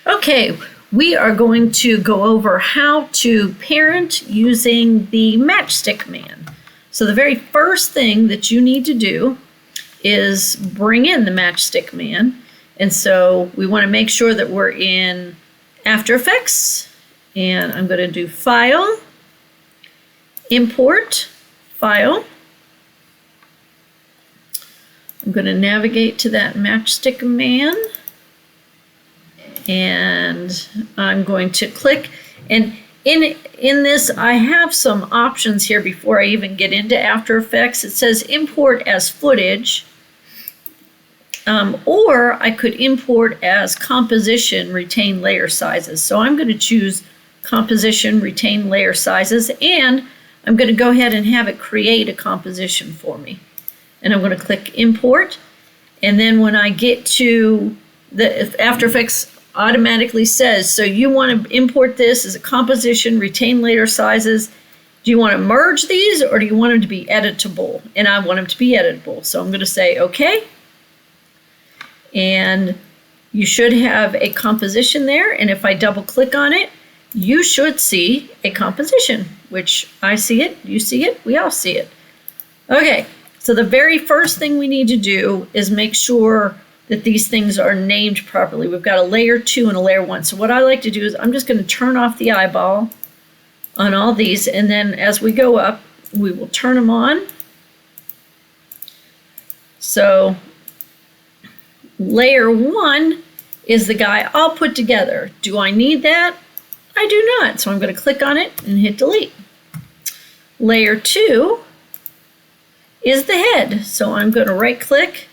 Okay, we are going to go over how to parent using the matchstick man. So the very first thing that you need to do is bring in the matchstick man. And so we want to make sure that we're in After Effects. And I'm going to do File, Import, File. I'm going to navigate to that matchstick man. And I'm going to click, and in this I have some options here before I even get into After Effects. It says import as footage, or I could import as composition, retain layer sizes. So I'm going to choose composition, retain layer sizes, and I'm going to go ahead and have it create a composition for me. And I'm going to click import, and then when I get to the After Effects automatically says, so you want to import this as a composition, retain layer sizes. Do you want to merge these or do you want them to be editable? And I want them to be editable. So I'm going to say okay. And you should have a composition there. And if I double click on it, you should see a composition, which I see it, you see it, we all see it. Okay, so the very first thing we need to do is make sure that these things are named properly. We've got a layer 2 and a layer 1. So what I like to do is I'm just going to turn off the eyeball on all these, and then as we go up, we will turn them on. So layer 1 is the guy I'll put together. Do I need that? I do not. So I'm going to click on it and hit delete. Layer 2 is the head. So I'm going to right click,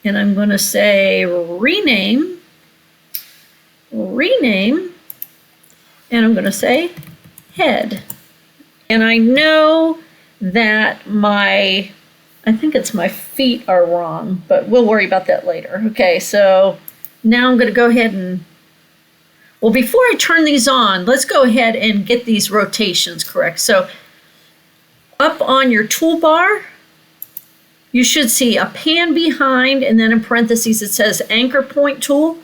and I'm going to say rename, and I'm going to say head. And I know that I think it's my feet are wrong, but we'll worry about that later. Okay, so now I'm going to go ahead and, well, before I turn these on, let's go ahead and get these rotations correct. So up on your toolbar, you should see a pan behind, and then in parentheses it says anchor point tool.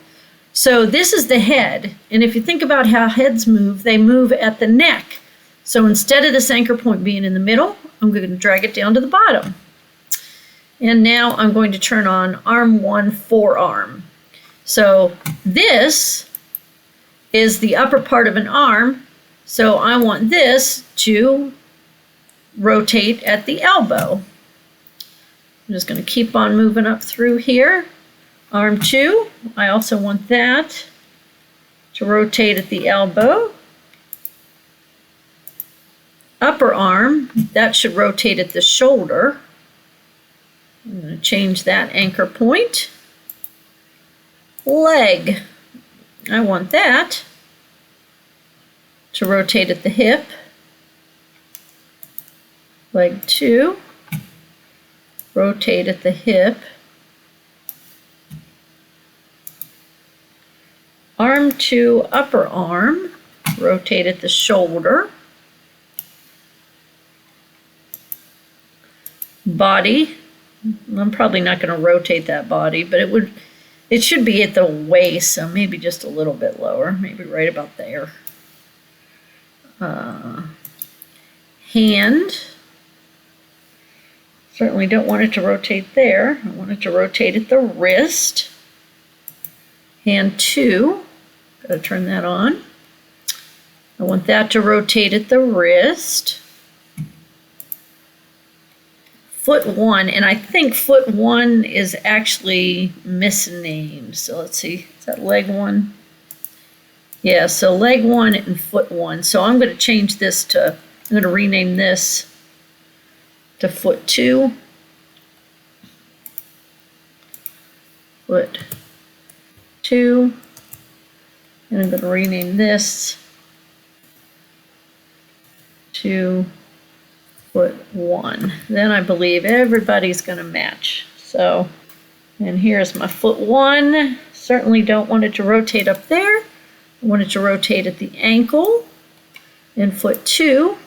So this is the head, and if you think about how heads move, they move at the neck. So instead of this anchor point being in the middle, I'm going to drag it down to the bottom. And now I'm going to turn on arm 1 forearm. So this is the upper part of an arm, so I want this to rotate at the elbow. I'm just going to keep on moving up through here. Arm 2, I also want that to rotate at the elbow. Upper arm, that should rotate at the shoulder. I'm going to change that anchor point. Leg, I want that to rotate at the hip. Leg 2. Rotate at the hip. Arm 2, upper arm, rotate at the shoulder. Body, I'm probably not going to rotate that body, but it should be at the waist, so maybe just a little bit lower, maybe right about there. Hand. Certainly don't want it to rotate there. I want it to rotate at the wrist. Hand 2, got to turn that on. I want that to rotate at the wrist. Foot 1, and I think foot 1 is actually misnamed. So let's see, is that leg 1? Yeah, so leg 1 and foot 1. So I'm going to change this to, I'm going to rename this to foot 2, foot 2, and I'm going to rename this to foot 1. Then I believe everybody's going to match. So, and here's my foot 1. Certainly don't want it to rotate up there. I want it to rotate at the ankle. And foot 2,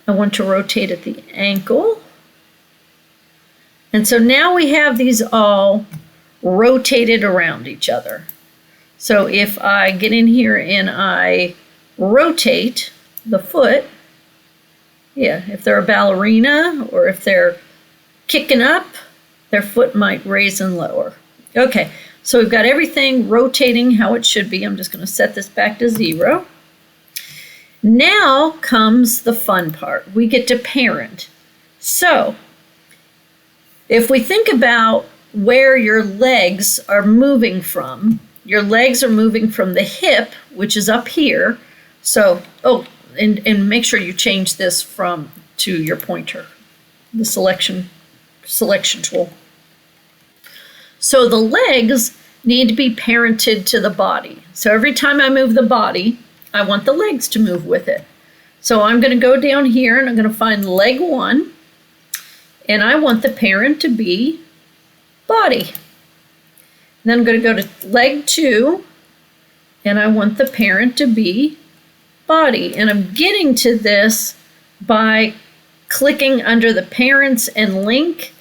I want to rotate at the ankle. And so now we have these all rotated around each other. So if I get in here and I rotate the foot, yeah, if they're a ballerina or if they're kicking up, their foot might raise and lower. Okay, so we've got everything rotating how it should be. I'm just going to set this back to 0. Now comes the fun part. We get to parent. So if we think about where your legs are moving from, your legs are moving from the hip, which is up here. So, and make sure you change this to your pointer, the selection tool. So the legs need to be parented to the body. So every time I move the body, I want the legs to move with it. So I'm going to go down here and I'm going to find leg 1, and I want the parent to be body. Then I'm going to go to leg 2, and I want the parent to be body. And I'm getting to this by clicking under the parents and link,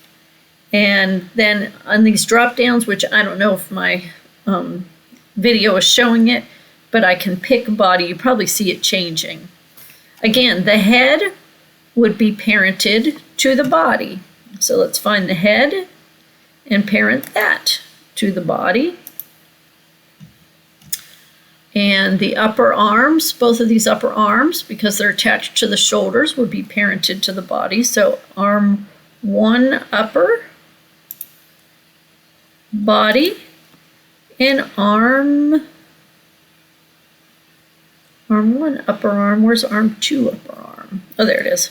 and then on these drop downs, which I don't know if my video is showing it, but I can pick body. You probably see it changing. Again, the head would be parented to the body. So let's find the head and parent that to the body. And the upper arms, both of these upper arms, because they're attached to the shoulders, would be parented to the body. So arm 1 upper, body, and arm 1 upper arm. Where's arm 2 upper arm? Oh, there it is.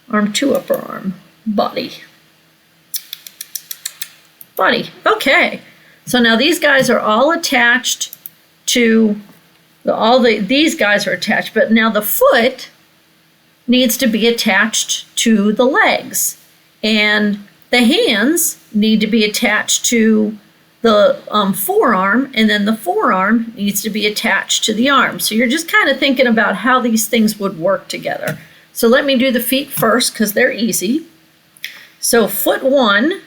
Arm 2 upper arm, body. Body. Okay. So now these guys are all attached to these guys are attached, but now the foot needs to be attached to the legs, and the hands need to be attached to the forearm, and then the forearm needs to be attached to the arm. So you're just kind of thinking about how these things would work together. So let me do the feet first because they're easy. So foot 1,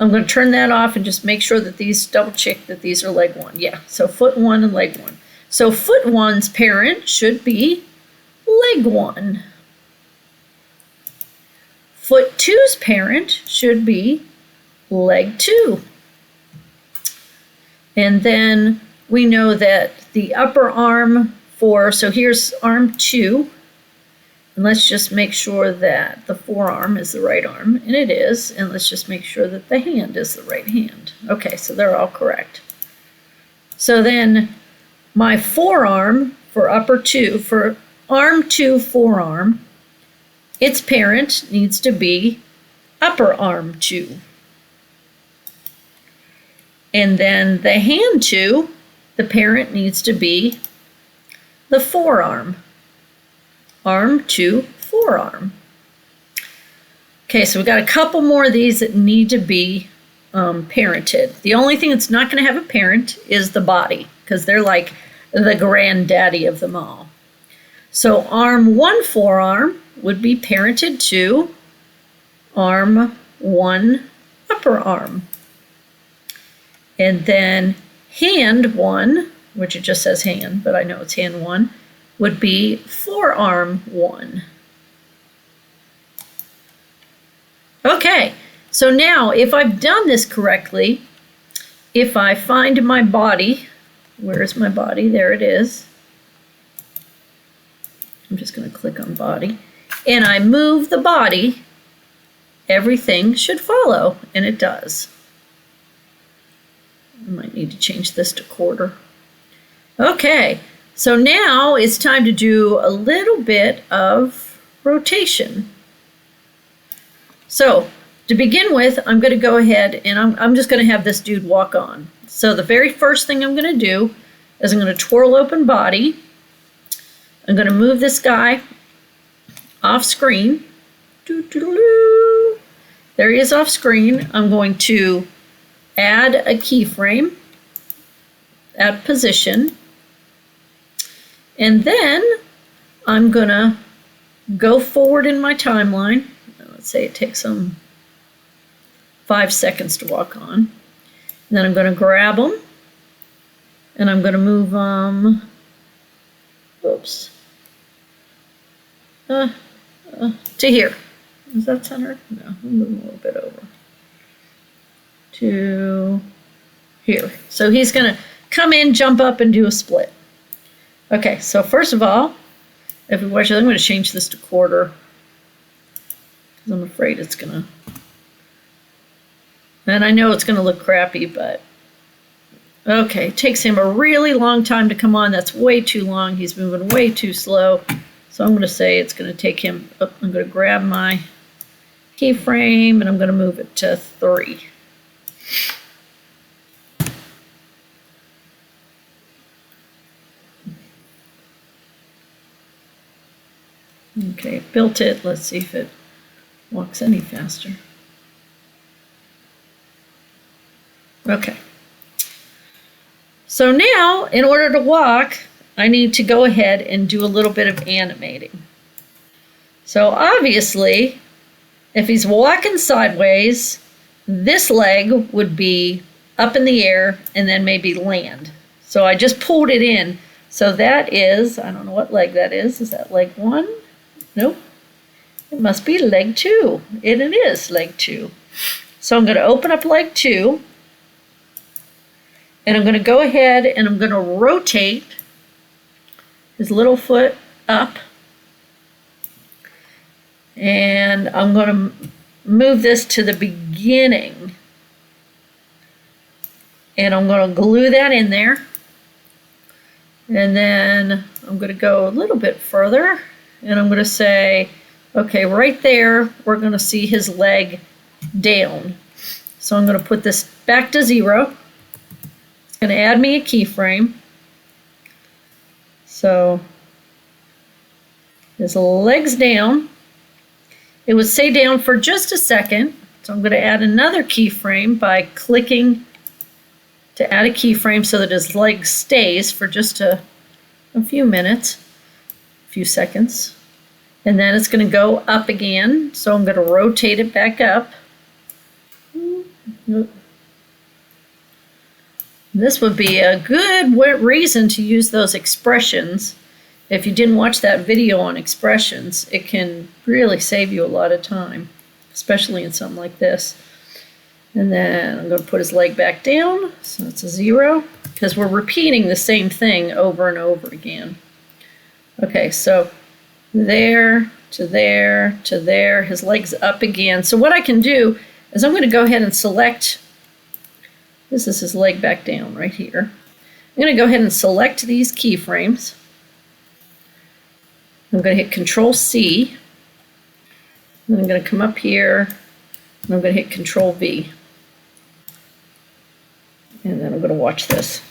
I'm going to turn that off and just make sure that double check that these are leg 1. Yeah, so foot 1 and leg 1. So foot 1's parent should be leg 1. Foot 2's parent should be leg 2. And then we know that the upper arm so here's arm 2. And let's just make sure that the forearm is the right arm, and it is. And let's just make sure that the hand is the right hand. Okay, so they're all correct. So then my forearm for arm 2 forearm, its parent needs to be upper arm 2. And then the hand 2, the parent needs to be the forearm. Arm 2 forearm. Okay, so we've got a couple more of these that need to be parented. The only thing that's not going to have a parent is the body, because they're like the granddaddy of them all. So arm 1 forearm would be parented to arm 1 upper arm. And then hand 1, which it just says hand, but I know it's hand 1, would be forearm 1. Okay, so now if I've done this correctly, if I find my body, where's my body? There it is. I'm just going to click on body, and I move the body, everything should follow, and it does. I might need to change this to quarter. Okay. So now it's time to do a little bit of rotation. So to begin with, I'm going to go ahead and I'm just going to have this dude walk on. So the very first thing I'm going to do is I'm going to twirl open body. I'm going to move this guy off screen. There he is off screen. I'm going to add a keyframe, add position. And then I'm going to go forward in my timeline. Let's say it takes 5 seconds to walk on. And then I'm going to grab them And I'm going to move whoops, to here. Is that centered? No, I'll move him a little bit over to here. So he's going to come in, jump up, and do a split. Okay, so first of all, if we watch it, I'm going to change this to quarter because I'm afraid it's going to, and I know it's going to look crappy, but okay, it takes him a really long time to come on. That's way too long. He's moving way too slow. So I'm going to say it's going to take him, I'm going to grab my keyframe and I'm going to move it to 3. Okay, built it. Let's see if it walks any faster. Okay. So now, in order to walk, I need to go ahead and do a little bit of animating. So obviously, if he's walking sideways, this leg would be up in the air and then maybe land. So I just pulled it in. So that is, I don't know what leg that is. Is that leg 1? Nope. It must be leg 2. And it is leg 2. So I'm going to open up leg 2. And I'm going to go ahead and I'm going to rotate his little foot up. And I'm going to move this to the beginning. And I'm going to glue that in there. And then I'm going to go a little bit further. And I'm going to say, okay, right there, we're going to see his leg down. So I'm going to put this back to 0. It's going to add me a keyframe. So his leg's down. It would stay down for just a second. So I'm going to add another keyframe by clicking to add a keyframe so that his leg stays for just a few minutes, a few seconds. And then it's going to go up again. So I'm going to rotate it back up. This would be a good reason to use those expressions. If you didn't watch that video on expressions, it can really save you a lot of time, especially in something like this. And then I'm going to put his leg back down, so it's a 0, because we're repeating the same thing over and over again. Okay, so there to there to there, his leg's up again. So what I can do is I'm going to go ahead and select, this is his leg back down right here. I'm going to go ahead and select these keyframes. I'm going to hit Control C. Then I'm going to come up here and I'm going to hit Control V. And then I'm going to watch this.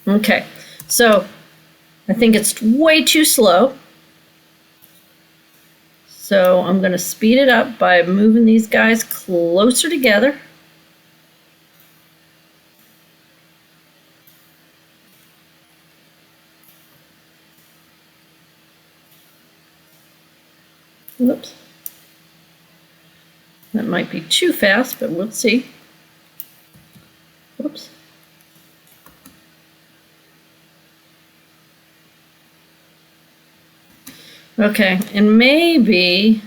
Okay, so I think it's way too slow. So I'm going to speed it up by moving these guys closer together. Whoops. That might be too fast, but we'll see. Whoops. Okay, and maybe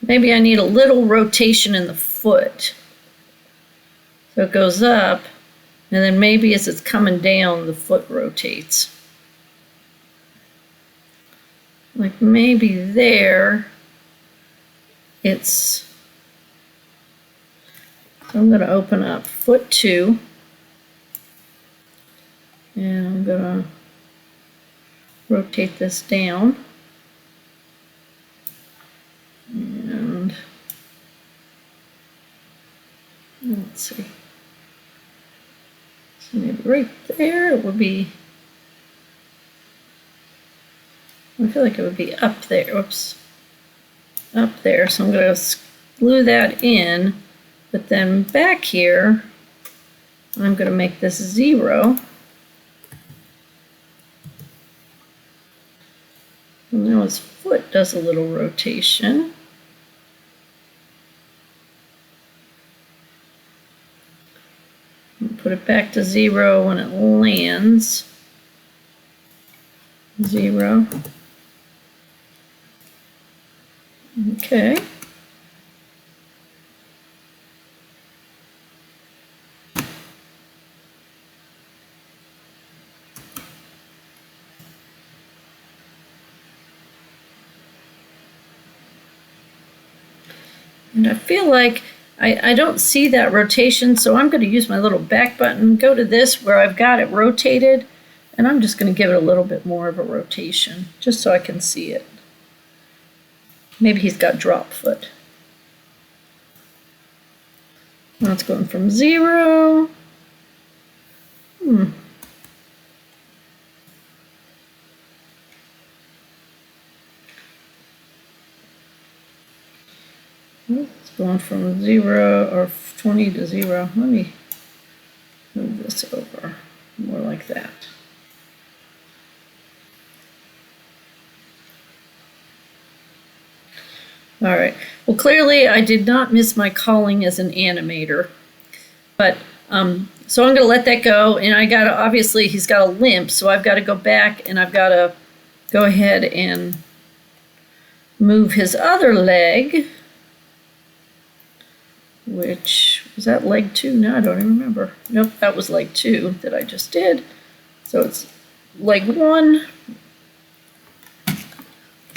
I need a little rotation in the foot. So it goes up, and then maybe as it's coming down, the foot rotates. Like maybe there, it's, so I'm going to open up foot 2, and I'm going to rotate this down. And let's see. So maybe right there it would be, I feel like it would be up there. Whoops. Up there. So I'm going to glue that in, but then back here, I'm going to make this 0. And now his foot does a little rotation. put it back to 0 when it lands. 0. Okay. And I feel like I don't see that rotation, so I'm going to use my little back button, go to this where I've got it rotated, and I'm just going to give it a little bit more of a rotation, just so I can see it. Maybe he's got drop foot. Now it's going from 0. It's going from 0 or 20 to 0. Let me move this over more like that. All right. Well, clearly I did not miss my calling as an animator, but so I'm going to let that go, and I got to, obviously he's got a limp, so I've got to go back and I've got to go ahead and move his other leg, which was that leg 2? No, I don't even remember. Nope, that was leg 2 that I just did. So it's leg 1.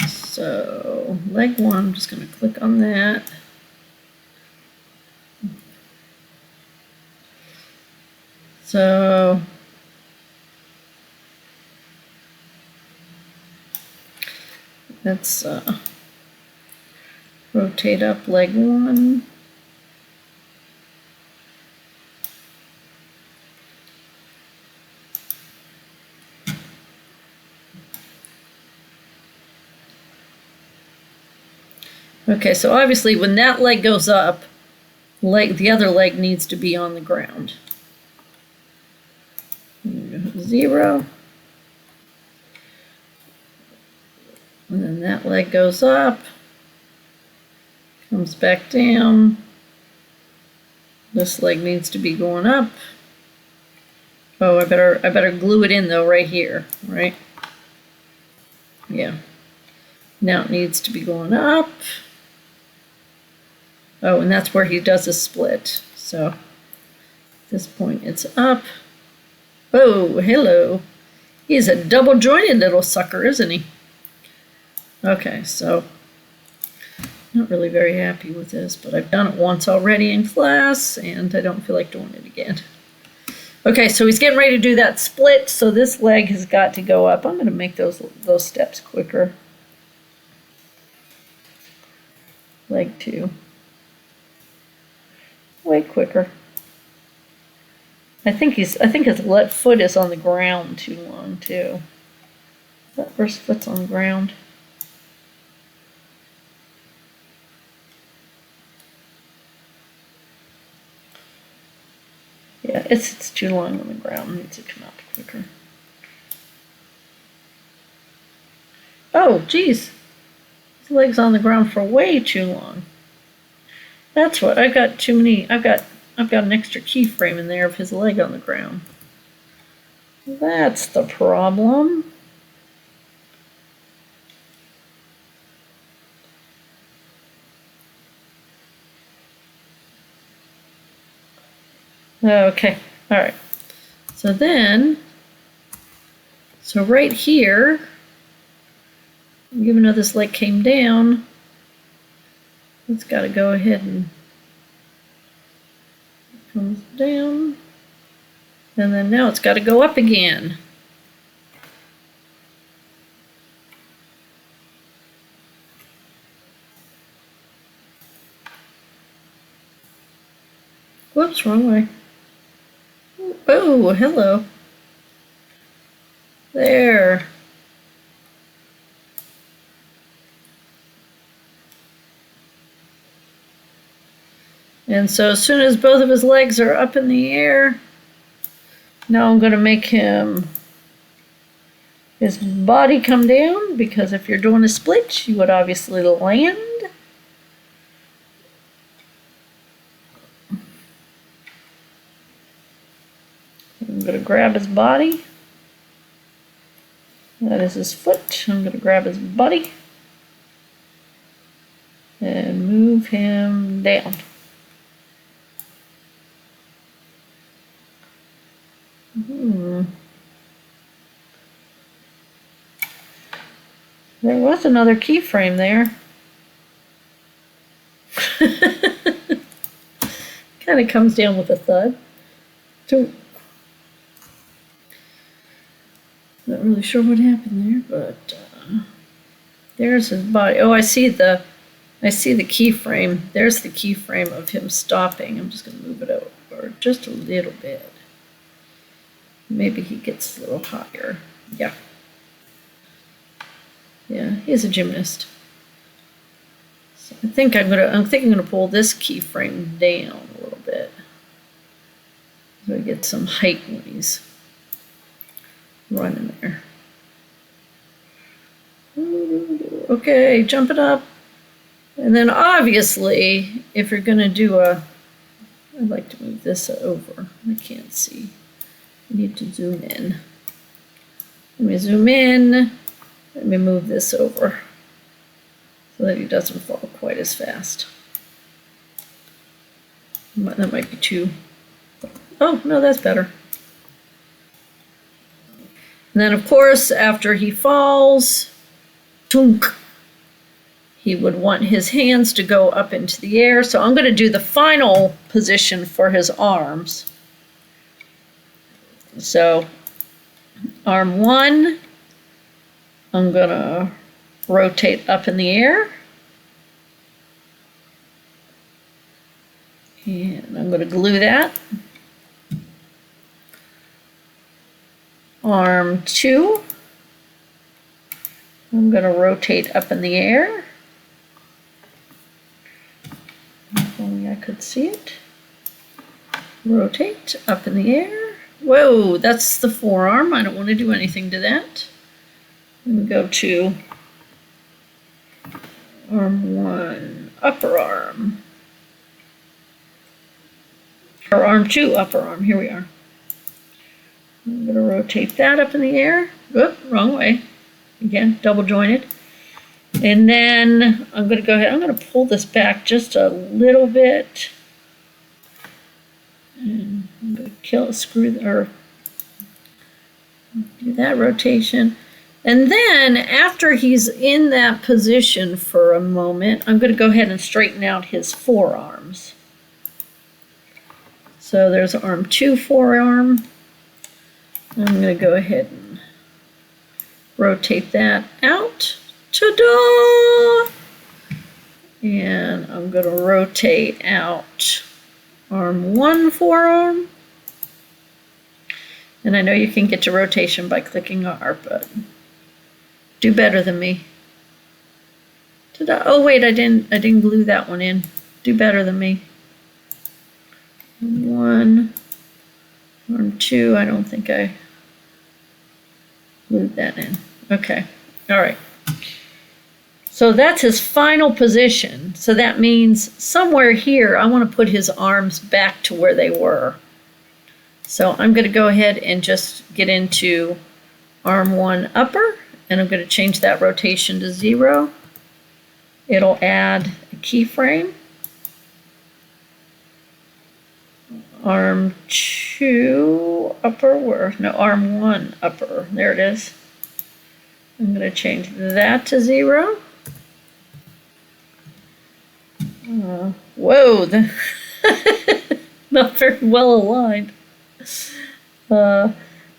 So leg 1, I'm just going to click on that. So let's rotate up leg 1. Okay, so obviously when that leg goes up, the other leg needs to be on the ground. 0. And then that leg goes up, comes back down. This leg needs to be going up. Oh, I better glue it in though right here, right? Yeah. Now it needs to be going up. Oh, and that's where he does a split. So at this point it's up. Oh, hello. He's a double jointed little sucker, isn't he? Okay, so not really very happy with this, but I've done it once already in class and I don't feel like doing it again. Okay, so he's getting ready to do that split, so this leg has got to go up. I'm going to make those steps quicker. Leg 2. Way quicker. I think his left foot is on the ground too long too. That first foot's on the ground. Yeah, it's too long on the ground. It needs to come out quicker. Oh, geez. His leg's on the ground for way too long. That's what, I've got too many, I've got an extra keyframe in there of his leg on the ground. That's the problem. Okay, all right. So right here, even though this leg came down, it's got to go ahead and comes down, and then now it's got to go up again. Whoops, wrong way. Oh, hello. There. And so as soon as both of his legs are up in the air, now I'm going to make his body come down, because if you're doing a split, you would obviously land. I'm going to grab his body. That is his foot. I'm going to grab his body and move him down. There was another keyframe there. Kind of comes down with a thud. Not really sure what happened there, but there's his body. Oh, I see the keyframe. There's the keyframe of him stopping. I'm just going to move it over just a little bit. Maybe he gets a little higher. Yeah. Yeah, he's a gymnast. So I think I'm gonna pull this keyframe down a little bit. So we get some height when he's running there. Okay, jump it up. And then obviously, if you're gonna do I'd like to move this over. I can't see. I need to zoom in. Let me zoom in. Let me move this over so that he doesn't fall quite as fast. That might be too. Oh, no, that's better. And then, of course, after he falls, tunk, he would want his hands to go up into the air. So I'm going to do the final position for his arms. So arm 1, I'm going to rotate up in the air. And I'm going to glue that. Arm 2, I'm going to rotate up in the air. If only I could see it. Rotate up in the air. Whoa, that's the forearm. I don't want to do anything to that. And go to arm 1, upper arm. Or arm 2, upper arm. Here we are. I'm going to rotate that up in the air. Oop, wrong way. Again, double jointed. And then I'm going to go ahead. I'm going to pull this back just a little bit. And I'm going to do that rotation. And then after he's in that position for a moment, I'm going to go ahead and straighten out his forearms. So there's arm 2 forearm. I'm going to go ahead and rotate that out. Ta-da! And I'm going to rotate out arm 1 forearm. And I know you can get to rotation by clicking R, but do better than me. Ta-da! Oh wait, I didn't glue that one in. Do better than me. 1, arm 2, I don't think I glued that in. Okay, all right. So that's his final position. So that means somewhere here, I want to put his arms back to where they were. So I'm going to go ahead and just get into arm 1 upper, and I'm going to change that rotation to 0. It'll add a keyframe. Arm 2 upper, arm 1 upper, there it is. I'm going to change that to 0. Whoa, not very well aligned. I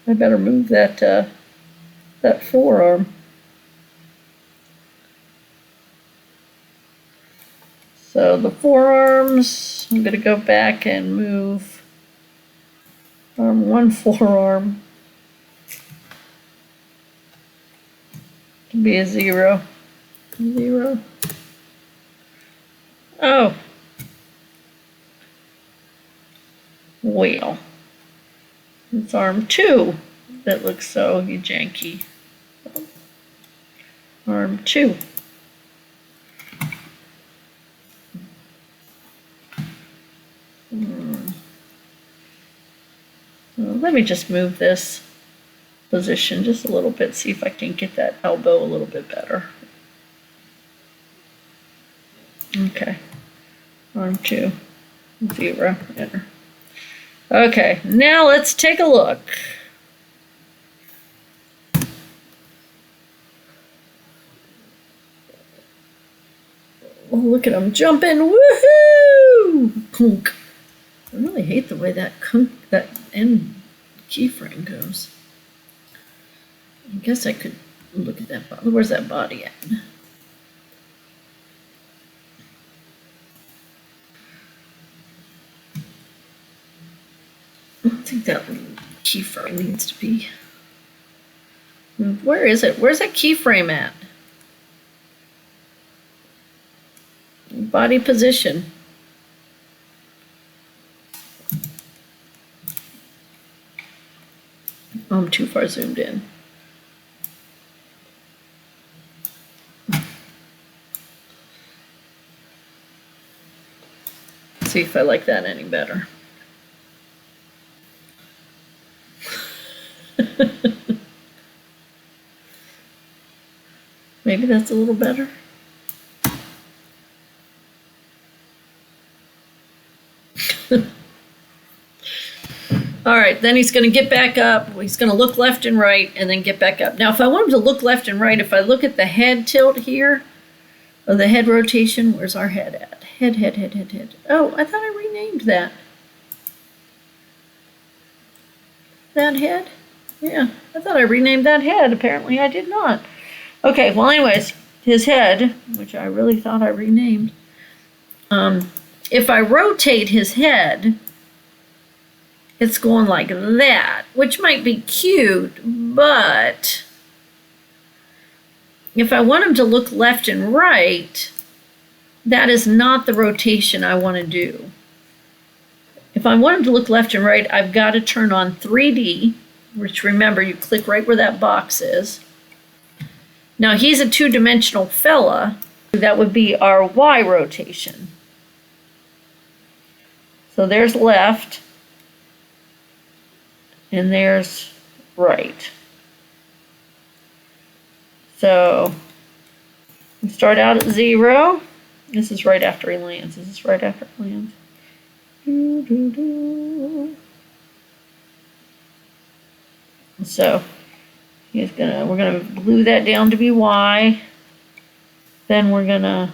better move that forearm. So the forearms, I'm going to go back and move arm 1 forearm to be a 0. 0. Oh. Well. It's arm 2 that looks so janky. Arm 2. let me just move this position just a little bit, see if I can get that elbow a little bit better. Okay, 1, 2, 0, enter. Okay, now let's take a look. Oh, look at him jumping! Woohoo! Kunk. I really hate the way that end keyframe goes. I guess I could look at that body. Where's that body at? I think that keyframe needs to be. Where is it? Where's that keyframe at? Body position. Oh, I'm too far zoomed in. See if I like that any better. Maybe that's a little better. All right, then he's going to get back up. He's going to look left and right and then get back up. Now, if I want him to look left and right, if I look at the head tilt here, or the head rotation, where's our head at? Head, head, head, head, head. Oh, I thought I renamed that. That head? Yeah, I thought I renamed that head. Apparently I did not. Okay, well, anyways, his head, which I really thought I renamed. If I rotate his head, it's going like that, which might be cute, but if I want him to look left and right, that is not the rotation I want to do. If I want him to look left and right, I've got to turn on 3D, which remember, you click right where that box is. Now he's a two-dimensional fella. That would be our Y rotation. So there's left, and there's right. So we start out at 0. This is right after he lands. Is this right after he lands? So we're gonna glue that down to be Y. Then we're gonna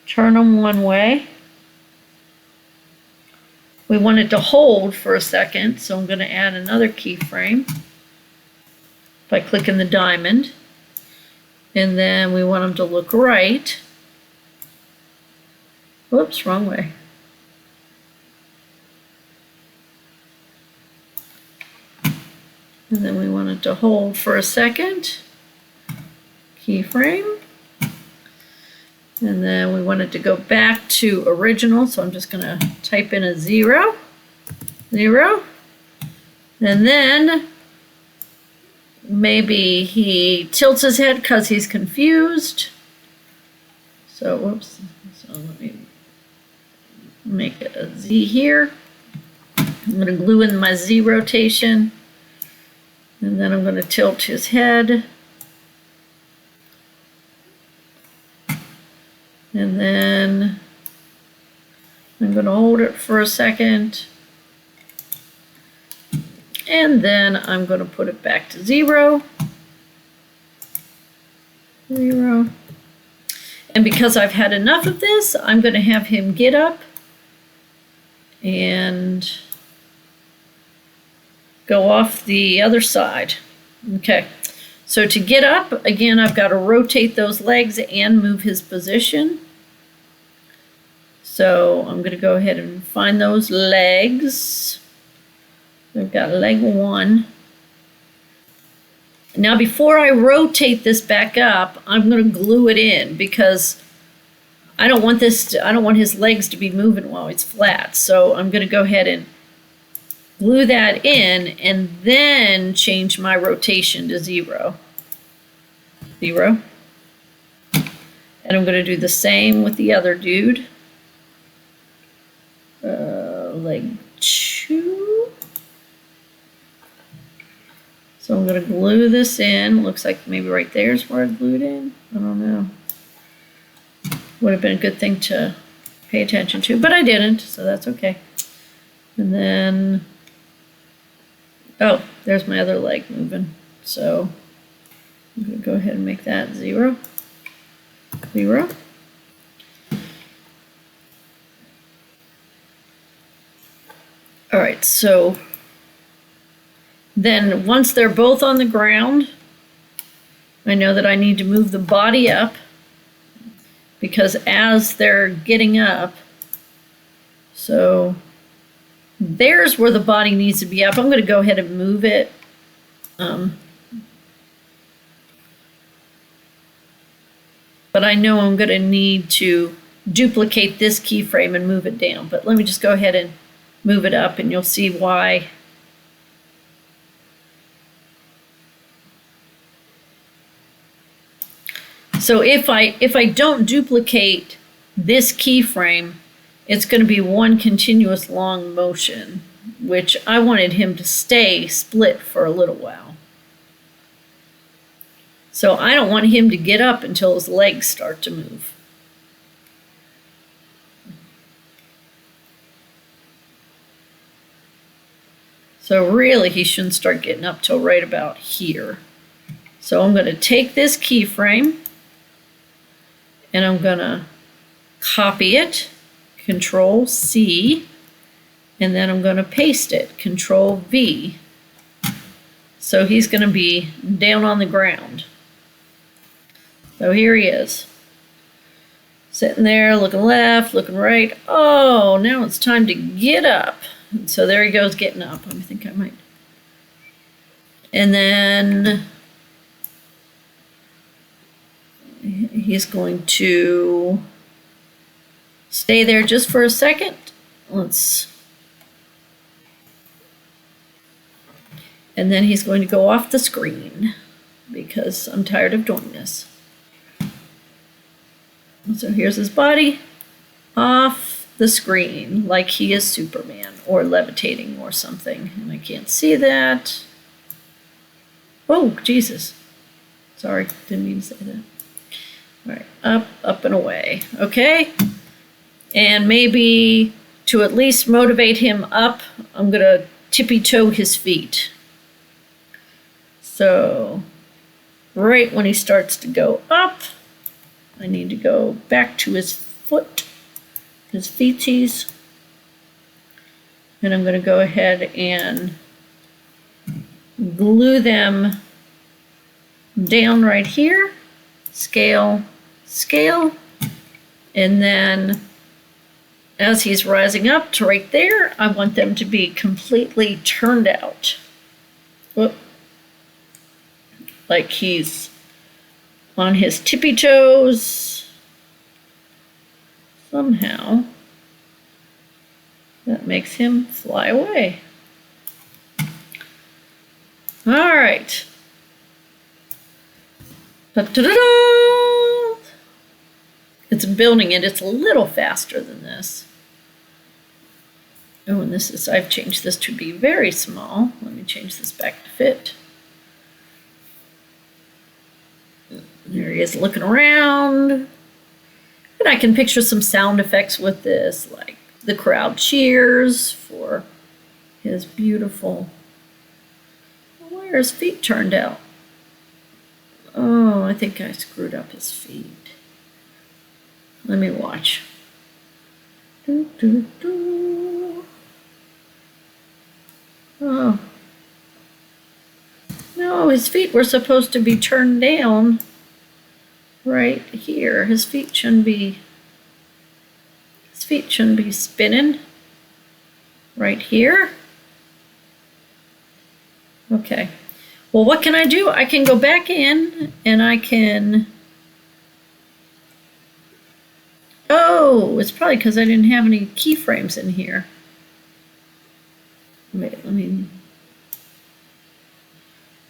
turn them one way. We want it to hold for a second, so I'm gonna add another keyframe by clicking the diamond. And then we want them to look right. Whoops, wrong way. And then we want it to hold for a second. Keyframe. And then we want it to go back to original, so I'm just going to type in a 0. 0. And then maybe he tilts his head because he's confused. So, whoops. So let me make it a Z here. I'm going to glue in my Z rotation. And then I'm going to tilt his head. And then I'm going to hold it for a second. And then I'm going to put it back to 0. 0. And because I've had enough of this, I'm going to have him get up and go off the other side. Okay, so to get up, again, I've got to rotate those legs and move his position. So I'm going to go ahead and find those legs. We've got leg 1. Now before I rotate this back up, I'm going to glue it in because I don't want his legs to be moving while it's flat. So I'm going to go ahead and glue that in and then change my rotation to 0. 0. And I'm going to do the same with the other dude. Leg 2. So I'm going to glue this in. Looks like maybe right there's where I glued in. I don't know. Would have been a good thing to pay attention to, but I didn't, so that's okay. And then, oh, there's my other leg moving. So I'm going to go ahead and make that 0, 0. All right, so then once they're both on the ground, I know that I need to move the body up, because as they're getting up, so there's where the body needs to be up. I'm going to go ahead and move it. But I know I'm going to need to duplicate this keyframe and move it down. But let me just go ahead and move it up, and you'll see why. So if I don't duplicate this keyframe, it's going to be one continuous long motion, which I wanted him to stay split for a little while. So I don't want him to get up until his legs start to move. So really he shouldn't start getting up till right about here. So I'm going to take this keyframe and I'm going to copy it, Control C, and then I'm going to paste it, Control V. So he's going to be down on the ground. So here he is, sitting there, looking left, looking right. Oh, now it's time to get up. And so there he goes, getting up. I think I might. And then he's going to stay there just for a second. And then he's going to go off the screen because I'm tired of doing this. So here's his body off the screen like he is Superman or levitating or something. And I can't see that. Oh, Jesus. Sorry, didn't mean to say that. All right, up and away. Okay. And maybe to at least motivate him up, I'm going to tippy-toe his feet. So right when he starts to go up, I need to go back to his foot, his feeties, and I'm going to go ahead and glue them down right here, scale, scale, and then as he's rising up to right there, I want them to be completely turned out. Whoop. Like he's on his tippy toes. Somehow that makes him fly away. All right. Da-da-da-da! It's building it. It's a little faster than this. Oh, and this is, I've changed this to be very small. Let me change this back to fit. There he is looking around. And I can picture some sound effects with this, like the crowd cheers for his beautiful. Why are his feet turned out? Oh, I think I screwed up his feet. Let me watch. Doo, doo, doo. Oh. No, his feet were supposed to be turned down right here. His feet shouldn't be spinning right here. Okay. Well, what can I do? I can go back in and I can... Oh, it's probably because I didn't have any keyframes in here. Wait, let me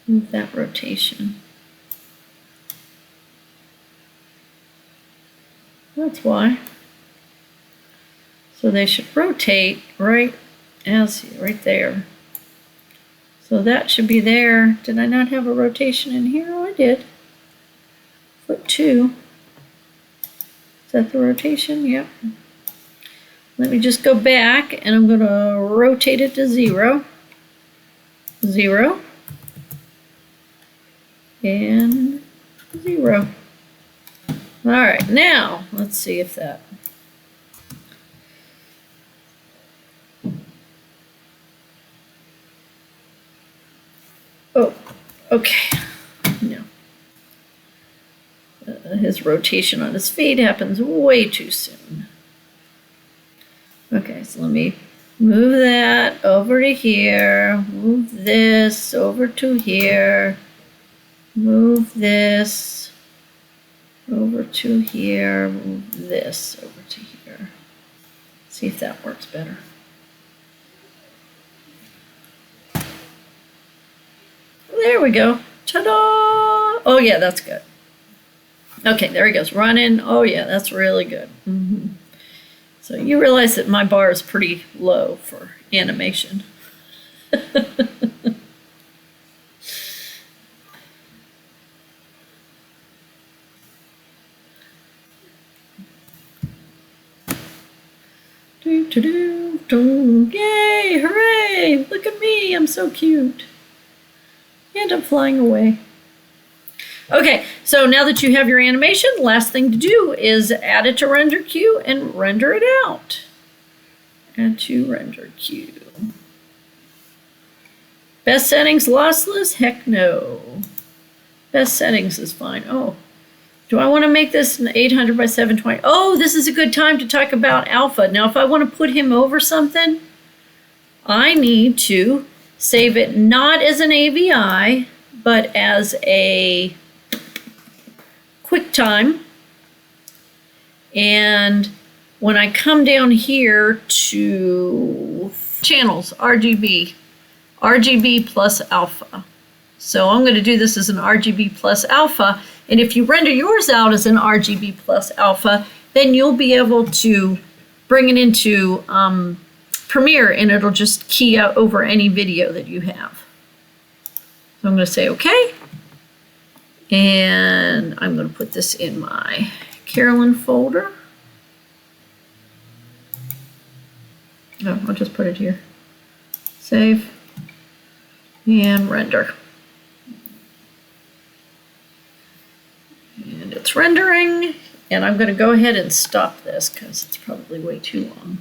move that rotation. That's why. So they should rotate right there. So that should be there. Did I not have a rotation in here? Oh, I did. Flip 2. Is that the rotation? Yep. Let me just go back, and I'm going to rotate it to 0. 0. And 0. All right, now let's see if that. Oh, okay. No. His rotation on his feet happens way too soon. Okay, so let me move that over to here. Move this over to here. Move this over to here. Move this over to here. See if that works better. There we go. Ta-da! Oh yeah, that's good. Okay, there he goes, running. Oh yeah, that's really good. So you realize that my bar is pretty low for animation. Yay, hooray, look at me, I'm so cute. And I'm flying away. Okay, so now that you have your animation, last thing to do is add it to render queue and render it out. Add to render queue. Best settings lossless? Heck no. Best settings is fine. Oh, do I want to make this an 800 by 720? Oh, this is a good time to talk about alpha. Now, if I want to put him over something, I need to save it not as an AVI, but as a QuickTime. And when I come down here to channels, RGB plus alpha. So I'm going to do this as an RGB plus alpha. And if you render yours out as an RGB plus alpha, then you'll be able to bring it into Premiere, and it'll just key out over any video that you have. So I'm going to say OK. And I'm going to put this in my Carolyn folder. No, I'll just put it here. Save. And render. And it's rendering. And I'm going to go ahead and stop this because it's probably way too long.